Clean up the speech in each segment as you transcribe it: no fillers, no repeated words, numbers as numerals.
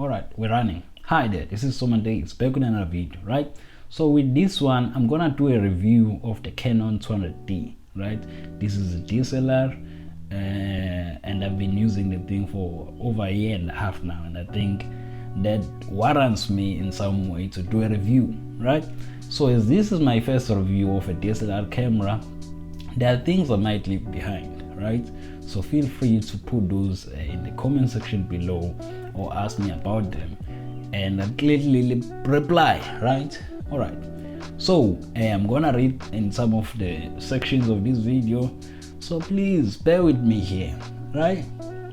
All right, we're running. Hi there, this is Days back with another video, right? So with this one, I'm gonna do a review of the Canon 200D, right? This is a DSLR, and I've been using the thing for over a year and a half now, and I think that warrants me in some way to do a review, right? So as this is my first review of a DSLR camera, there are things I might leave behind, right? So feel free to put those in the comment section below or ask me about them, and I'll gladly reply, right? All right, so I'm gonna read in some of the sections of this video, so please bear with me here, right?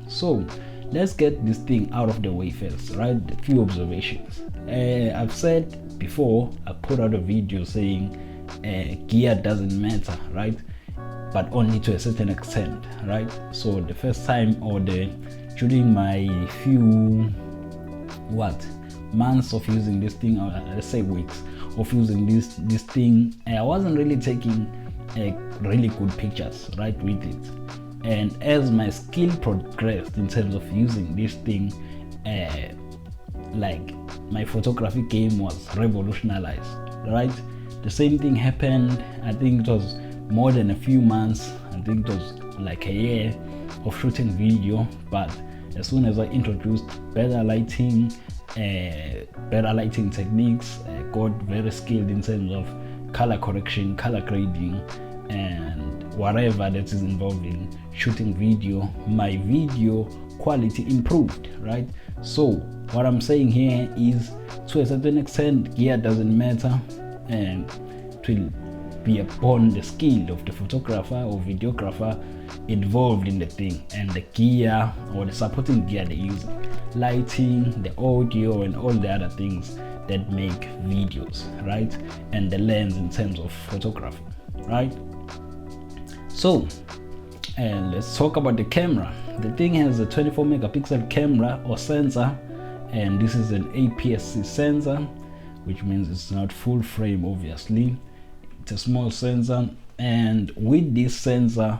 So let's get this thing out of the way first, right? A few observations. I've said before, I put out a video saying gear doesn't matter, right? But only to a certain extent, right? So the first time, or during my few months of using this thing, or let's say weeks of using this thing, I wasn't really taking really good pictures, right, with it. And as my skill progressed in terms of using this thing, like my photography game was revolutionized, right? The same thing happened, I think it was more than a few months, I think it was like a year of shooting video. But as soon as I introduced better lighting techniques, got very skilled in terms of color correction, color grading, and whatever that is involved in shooting video, my video quality improved, right? So what I'm saying here is, to a certain extent, gear doesn't matter, and it will be upon the skill of the photographer or videographer involved in the thing, and the gear or the supporting gear they use, lighting, the audio, and all the other things that make videos, right? And the lens in terms of photography, right? So let's talk about the camera. The thing has a 24 megapixel camera or sensor, and this is an APS-C sensor, which means it's not full frame, obviously. It's a small sensor, and with this sensor,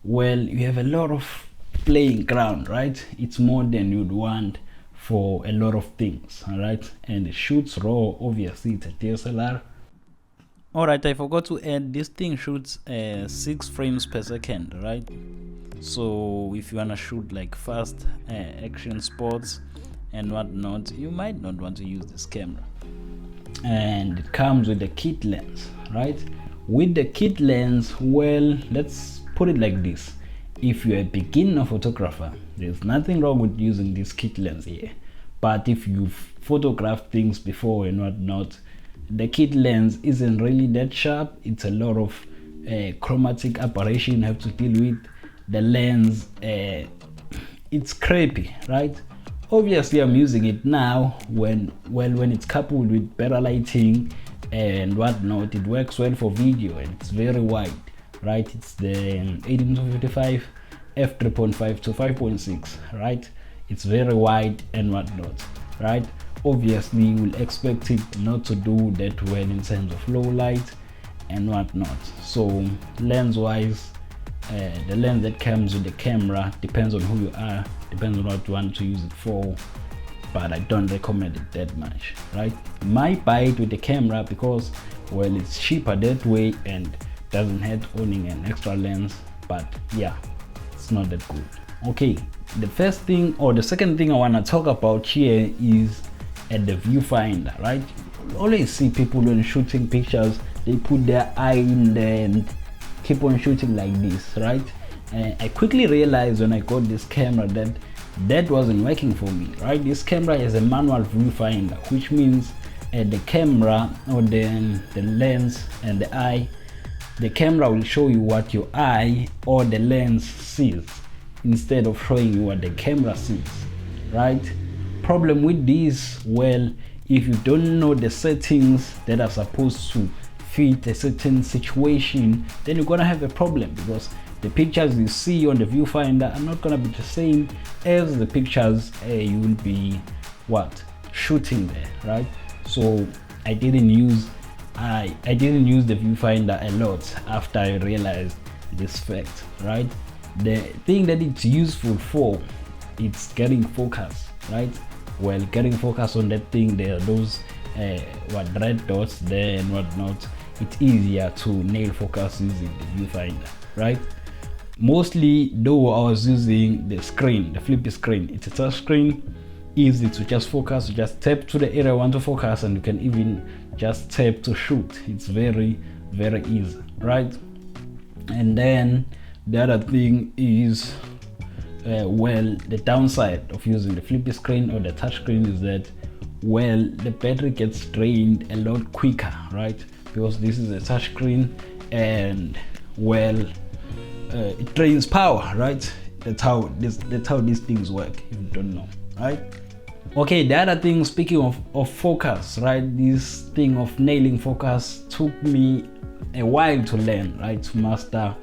well, you have a lot of playing ground, right? It's more than you'd want for a lot of things, all right? And it shoots raw, obviously it's a DSLR. All right, I forgot to add, this thing shoots 6 frames per second, right? So if you want to shoot like fast action sports and whatnot, you might not want to use this camera. And it comes with the kit lens, right? With the kit lens, well, let's put it like this: if you're a beginner photographer, there's nothing wrong with using this kit lens here. But if you've photographed things before and whatnot, the kit lens isn't really that sharp. It's a lot of chromatic aberration you have to deal with. The lens, it's crappy, right? Obviously I'm using it now when it's coupled with better lighting and whatnot, it works well for video, and it's very wide, right? It's the 18-55 f3.5 to 5.6, right? It's very wide and whatnot, right? Obviously you will expect it not to do that well in terms of low light and whatnot. So lens wise, the lens that comes with the camera depends on who you are, depends on what you want to use it for, but I don't recommend it that much, right? You might buy it with the camera because, well, it's cheaper that way and doesn't hurt owning an extra lens, but yeah, it's not that good. Okay, the first thing, or the second thing I want to talk about here is at the viewfinder, right? You always see people when shooting pictures, they put their eye in there and keep on shooting like this, right? I quickly realized when I got this camera that wasn't working for me, right? This camera is a manual viewfinder, which means the camera, or the lens and the eye, the camera will show you what your eye or the lens sees instead of showing you what the camera sees, right? Problem with this, well, if you don't know the settings that are supposed to fit a certain situation, then you're gonna have a problem, because the pictures you see on the viewfinder are not gonna be the same as the pictures you will be shooting there, right? So I didn't use the viewfinder a lot after I realized this fact, right? The thing that it's useful for, it's getting focus, right? well, getting focus on that thing, there are those red dots there and whatnot. It's easier to nail focus using the viewfinder, right? Mostly though, I was using the screen, the flippy screen. It's a touch screen, easy to just focus. You just tap to the area you want to focus, and you can even just tap to shoot. It's very easy, right? And then the other thing is well, the downside of using the flippy screen or the touch screen is that, well, the battery gets drained a lot quicker, right? Because this is a touch screen, and well, it drains power, right? That's how these things work, if you don't know, right? Okay, the other thing, speaking of focus, right? This thing of nailing focus took me a while to learn, right? To master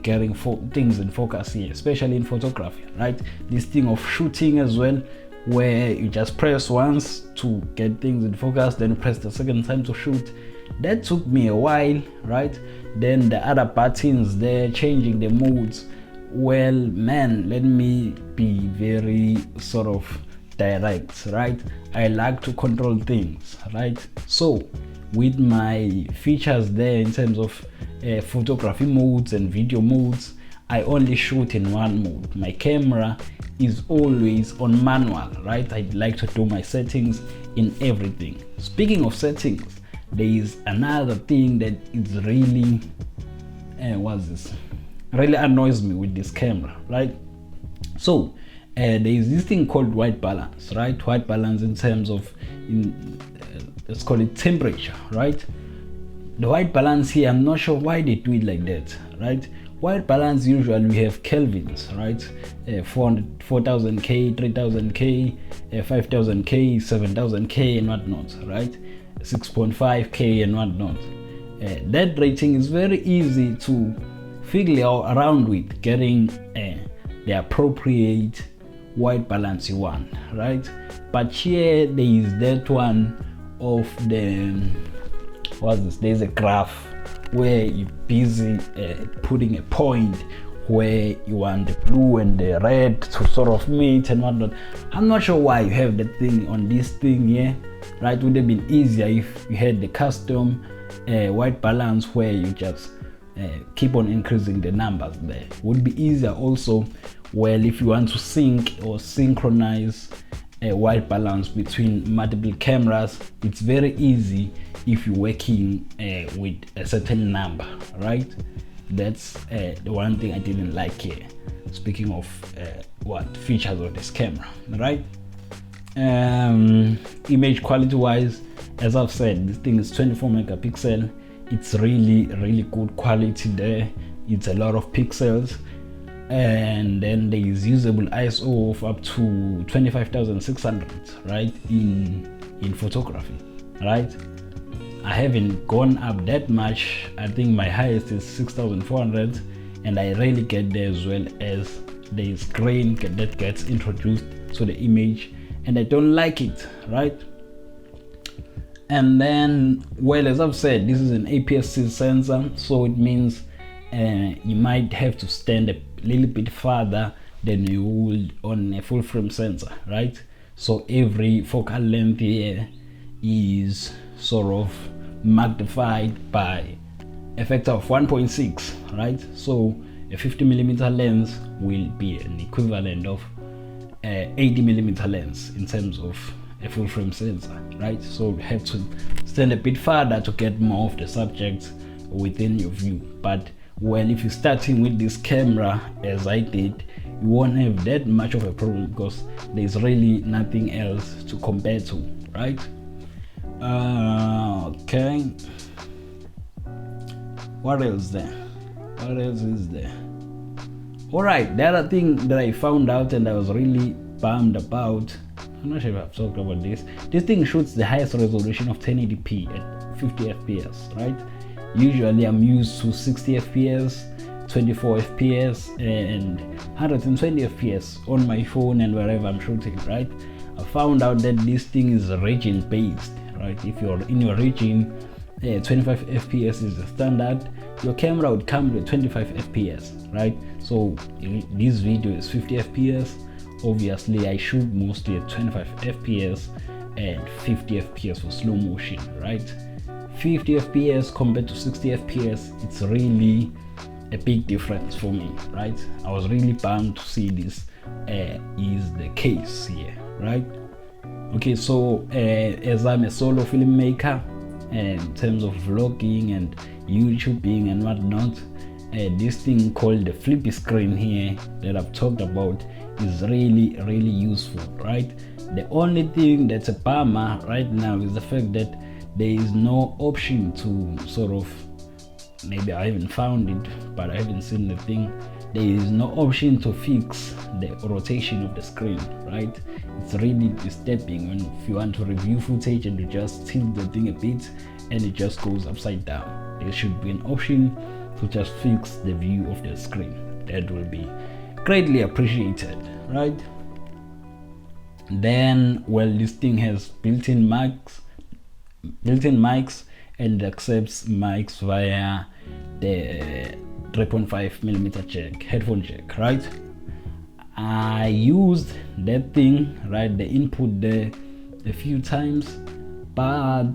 getting things in focus here, especially in photography, right? This thing of shooting as well, where you just press once to get things in focus, then press the second time to shoot. That took me a while, right? Then the other buttons there, changing the modes, well, man, let me be very sort of direct, right? I like to control things, right? So with my features there in terms of photography modes and video modes, I only shoot in one mode. My camera is always on manual, right? I like to do my settings in everything. Speaking of settings, there is another thing that is really really annoys me with this camera, right? So there is this thing called white balance, right? White balance in terms of let's call it temperature, right? The white balance here, I'm not sure why they do it like that, right? White balance, usually we have kelvins, right? 4000K, 3000K, 5000K, 7000K and whatnot, right? 6.5K and whatnot. That rating is very easy to figure around with, getting the appropriate white balance you want, right? But here there is that one of the there's a graph where you're busy putting a point where you want the blue and the red to sort of meet and whatnot. I'm not sure why you have that thing on this thing here, right? Would have been easier if you had the custom white balance where you just keep on increasing the numbers there. Would be easier also, well, if you want to sync or synchronize a white balance between multiple cameras. It's very easy if you're working with a certain number, right? That's the one thing I didn't like here. Speaking of what features of this camera, right? Image quality wise, as I've said, this thing is 24 megapixel. It's really good quality there. It's a lot of pixels, and then there is usable ISO of up to 25,600, right? In photography, right? I haven't gone up that much. I think my highest is 6,400, and I rarely get there, as well as there is grain that gets introduced to the image, and I don't like it, right? And then, well, as I've said, this is an APS-C sensor, so it means you might have to stand a little bit farther than you would on a full frame sensor, right? So every focal length here is sort of magnified by a factor of 1.6, right? So a 50mm lens will be an equivalent of 80mm lens in terms of a full frame sensor, right? So you have to stand a bit farther to get more of the subject within your view. But well, if you're starting with this camera as I did, you won't have that much of a problem because there's really nothing else to compare to, right? Okay, what else there? What else is there? All right, the other thing that I found out and I was really bummed about, I'm not sure if I've talked about this. This thing shoots the highest resolution of 1080p at 50 fps, right? Usually I'm used to 60 fps, 24 fps, and 120 fps on my phone and wherever I'm shooting, right? I found out that this thing is region based, right? If you're in your region, 25 fps is the standard. Your camera would come with 25 fps, right? So this video is 50 fps Obviously I shoot mostly at 25 fps and 50 fps for slow motion, right? 50 fps compared to 60 fps, it's really a big difference for me, right? I was really bummed to see this is the case here, right? Okay, so as I'm a solo filmmaker, in terms of vlogging and YouTubing and whatnot, this thing called the flippy screen here that I've talked about is really useful, right? The only thing that's a bummer right now is the fact that there is no option to sort of, maybe I haven't found it, but I haven't seen the thing. There is no option to fix the rotation of the screen, right? It's really disturbing when if you want to review footage and you just tilt the thing a bit and it just goes upside down. There should be an option to just fix the view of the screen. That will be greatly appreciated, right? Then, well, this thing has built-in mics and accepts mics via the 3.5mm jack, headphone jack, right? I used that thing, right, the input there a few times, but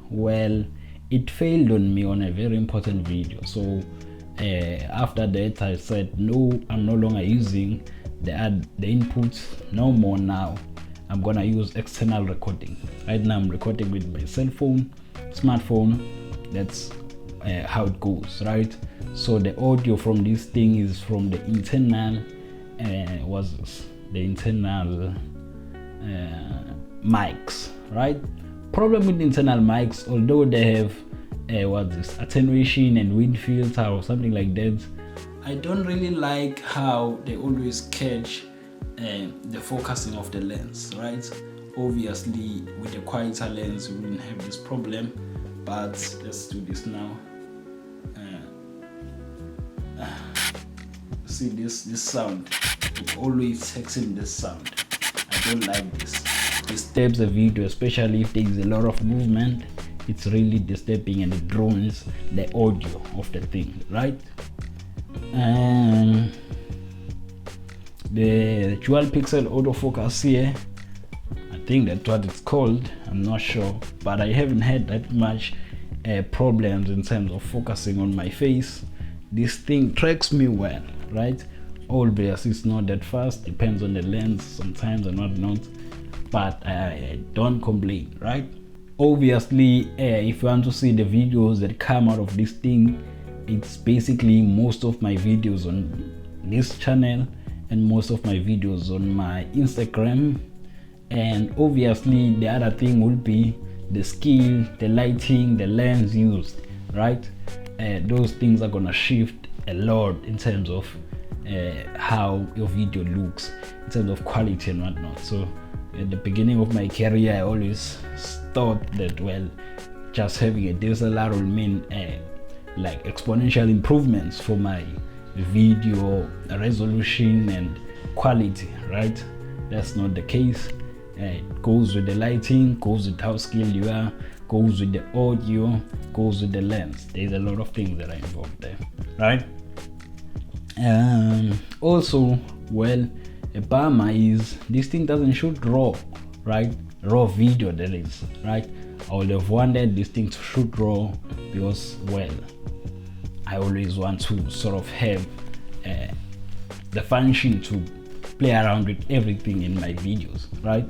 well, it failed on me on a very important video. So after that I said no, I'm no longer using the input no more. Now I'm gonna use external recording. Right now I'm recording with my cell phone, smartphone. That's how it goes, right? So the audio from this thing is from the internal mics, right? Problem with internal mics, although they have attenuation and wind filter or something like that, I don't really like how they always catch the focusing of the lens, right? Obviously with a quieter lens you wouldn't have this problem, but let's do this now. See this sound, it always takes in this sound. I don't like this. It disturbs the video, especially if there is a lot of movement. It's really disturbing and it drones the audio of the thing, right? And the dual pixel autofocus here, I think that's what it's called, I'm not sure, but I haven't had that much problems in terms of focusing on my face. This thing tracks me well, right? Obviously it's not that fast, depends on the lens sometimes and whatnot, but I don't complain, right? Obviously if you want to see the videos that come out of this thing, it's basically most of my videos on this channel and most of my videos on my Instagram. And obviously the other thing will be the skill, the lighting, the lens used, right? Those things are gonna shift a lot in terms of how your video looks, in terms of quality and whatnot. So at the beginning of my career I always thought that, well, just having a DSLR will mean like exponential improvements for my video resolution and quality, right? That's not the case. It goes with the lighting, goes with how skilled you are, goes with the audio, goes with the lens. There's a lot of things that are involved there, right? Also, well, a bummer is this thing doesn't shoot raw, right? Raw video, that is, right? I would have wanted this thing to shoot raw because, well, I always want to sort of have the function to play around with everything in my videos, right?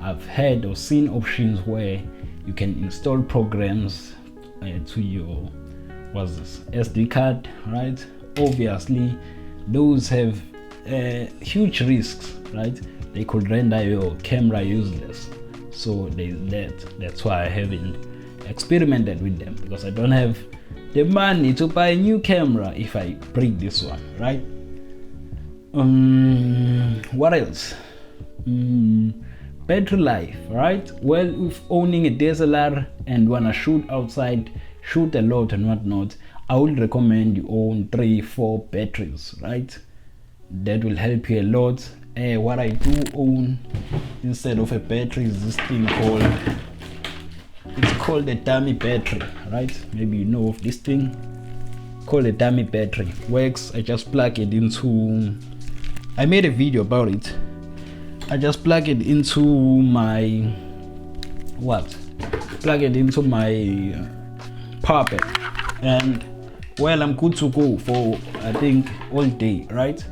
I've heard or seen options where you can install programs to your SD card, right? Obviously those have huge risks, right? They could render your camera useless. So there's that. That's why I haven't experimented with them, because I don't have the money to buy a new camera if I break this one, right? What else? Battery life, right? Well, if owning a DSLR and wanna shoot outside, shoot a lot and whatnot, I would recommend you own 3-4 batteries, right? That will help you a lot. What I do own instead of a battery is this thing called a dummy battery, right? Maybe you know of this thing called a dummy battery. Works, I just plug it into, I made a video about it. I just plug it into my power bank, and well, I'm good to go for I think all day, right?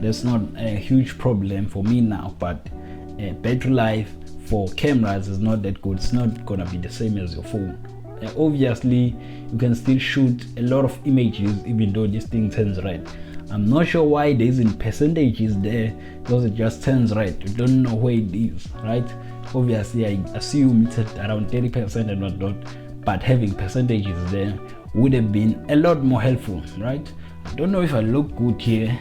There's not a huge problem for me now, but battery life for cameras is not that good. It's not gonna be the same as your phone. Obviously, you can still shoot a lot of images even though this thing turns red. I'm not sure why there isn't percentages there, because it just turns red. You don't know where it is, right? Obviously, I assume it's at around 30% and whatnot, but having percentages there would have been a lot more helpful, right? I don't know if I look good here.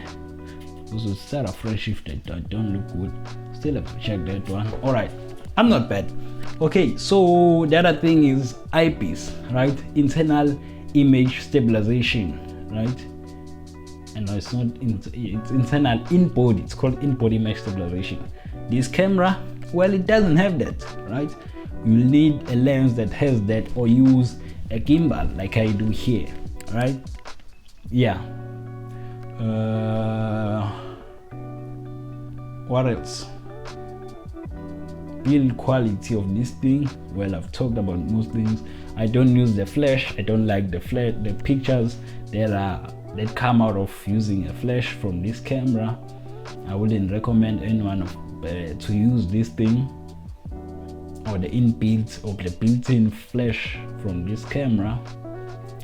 Also, start a fresh shift. I don't look good. Still have to check that one. All right, I'm not bad. Okay, so the other thing is eyepiece, right? Internal image stabilization, right? And no, it's not. It's internal in-body. It's called in-body image stabilization. This camera, well, it doesn't have that, right? You'll need a lens that has that, or use a gimbal like I do here, right? Yeah. What else? Build quality of this thing. Well, I've talked about most things. I don't use the flash. I don't like the flash. The pictures that come out of using a flash from this camera, I wouldn't recommend anyone to use this thing, or the inbuilt or the built-in flash from this camera.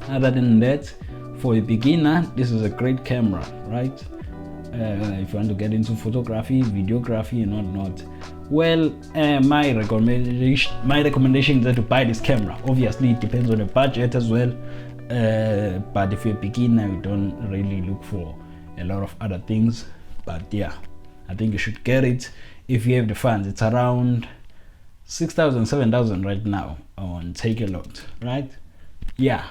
Other than that, for a beginner, this is a great camera, right? If you want to get into photography, videography and whatnot, well, my recommendation is that to buy this camera. Obviously, it depends on the budget as well, but if you're a beginner, you don't really look for a lot of other things. But yeah, I think you should get it if you have the funds. It's around 6,000, 7,000 right now on Take a Lot, right? Yeah,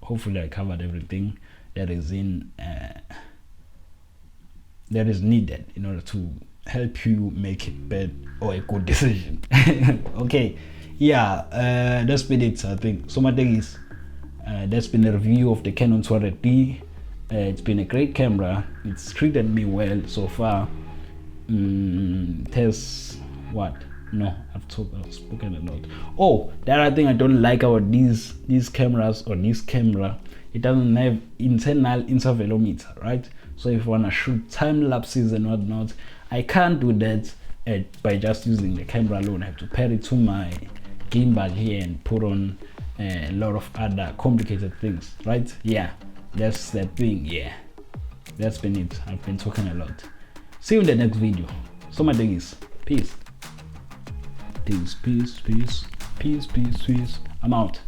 hopefully I covered everything that is needed in order to help you make a bad or a good decision. Okay, yeah, that's been it. I think so. My thing is, that's been a review of the Canon 200D. It's been a great camera. It's treated me well so far. It has what? No, I've spoken a lot. Oh, the other thing I don't like about these cameras, or this camera, it doesn't have internal intervalometer, right? So if you want to shoot time lapses and whatnot, I can't do that by just using the camera alone. I have to pair it to my gimbal here and put on a lot of other complicated things, right? Yeah, that's that thing. Yeah, that's been it. I've been talking a lot. See you in the next video. So my thing is, peace. Peace. I'm out.